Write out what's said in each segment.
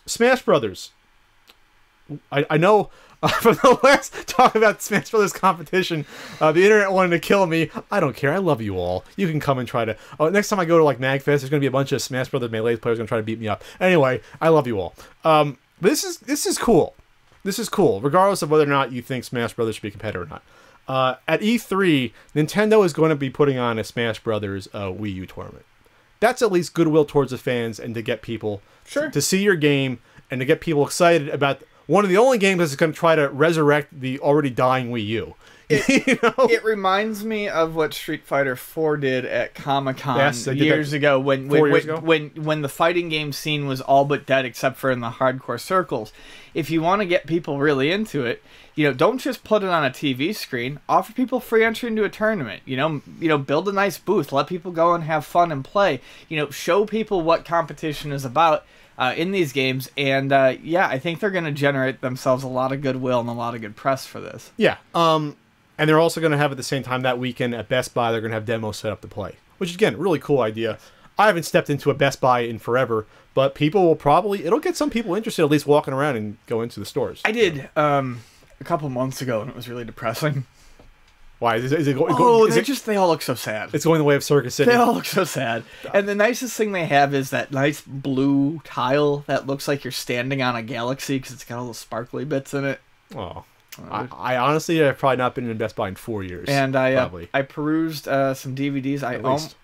Smash Brothers. I know from the last talk about Smash Brothers competition, the internet wanted to kill me. I don't care. I love you all. You can come and try to. Oh, next time I go to like MagFest, there's going to be a bunch of Smash Brothers Melee players going to try to beat me up. Anyway, I love you all. But this is cool. This is cool, regardless of whether or not you think Smash Brothers should be a competitor or not. At E3, Nintendo is going to be putting on a Smash Brothers Wii U tournament. That's at least goodwill towards the fans and to get people to see your game and to get people excited about one of the only games that's going to try to resurrect the already dying Wii U. It reminds me of what Street Fighter 4 did at Comic-Con years ago when the fighting game scene was all but dead except for in the hardcore circles. If you want to get people really into it, don't just put it on a TV screen. Offer people free entry into a tournament. Build a nice booth. Let people go and have fun and play. Show people what competition is about in these games. And I think they're going to generate themselves a lot of goodwill and a lot of good press for this. Yeah. And they're also going to have at the same time that weekend at Best Buy, they're going to have demos set up to play, which is, again, really cool idea. I haven't stepped into a Best Buy in forever, but people will it'll get some people interested, at least walking around and go into the stores. I did a couple months ago, and it was really depressing. Why? They all look so sad. It's going the way of Circus City. They all look so sad. And the nicest thing they have is that nice blue tile that looks like you're standing on a galaxy because it's got all those sparkly bits in it. Oh. I honestly have probably not been in Best Buy in 4 years. And I perused some DVDs.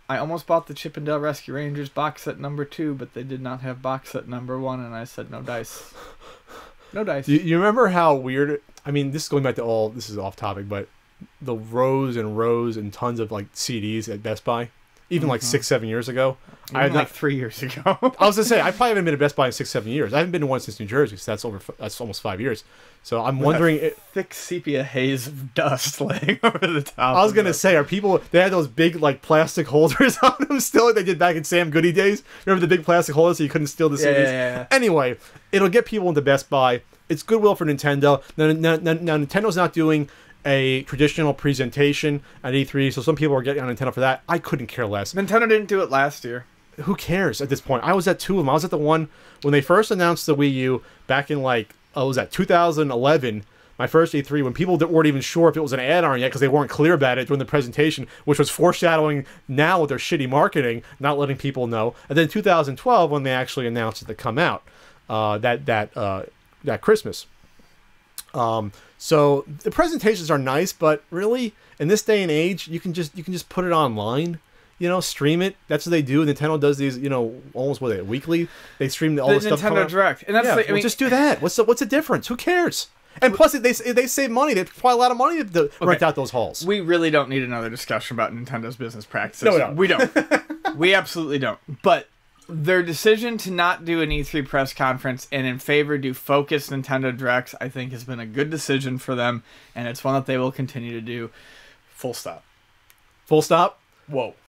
I almost bought the Chip and Dale Rescue Rangers box set number 2, but they did not have box set number 1, and I said no dice. No dice. You remember how weird? I mean, this is going back to this is off topic, but the rows and tons of like CDs at Best Buy, even like 6-7 years ago. I had like 3 years ago. I was gonna say I probably haven't been to Best Buy in 6-7 years. I haven't been to one since New Jersey, so that's almost 5 years. So I'm wondering, thick sepia haze of dust laying over the top. I was gonna say, they had those big like plastic holders on them still, like they did back in Sam Goody days. Remember the big plastic holders so you couldn't steal the CDs? Yeah. Anyway, it'll get people into Best Buy. It's goodwill for Nintendo. Now Nintendo's not doing a traditional presentation at E3, so some people are getting on Nintendo for that. I couldn't care less. Nintendo didn't do it last year. Who cares at this point? I was at 2 of them. I was at the one when they first announced the Wii U back in 2011, my first E3, when people weren't even sure if it was an add-on yet because they weren't clear about it during the presentation, which was foreshadowing now with their shitty marketing, not letting people know. And then 2012 when they actually announced it to come out that Christmas. So the presentations are nice, but really in this day and age, you can just put it online. Stream it. That's what they do. Nintendo does these, almost weekly. They stream all the stuff. Nintendo Direct, and that's just do that. What's the difference? Who cares? And plus, they save money. They probably a lot of money to rent out those halls. We really don't need another discussion about Nintendo's business practices. No, we don't. We absolutely don't. But their decision to not do an E3 press conference and in favor do focused Nintendo Directs, I think, has been a good decision for them, and it's one that they will continue to do. Full stop. Full stop? Whoa.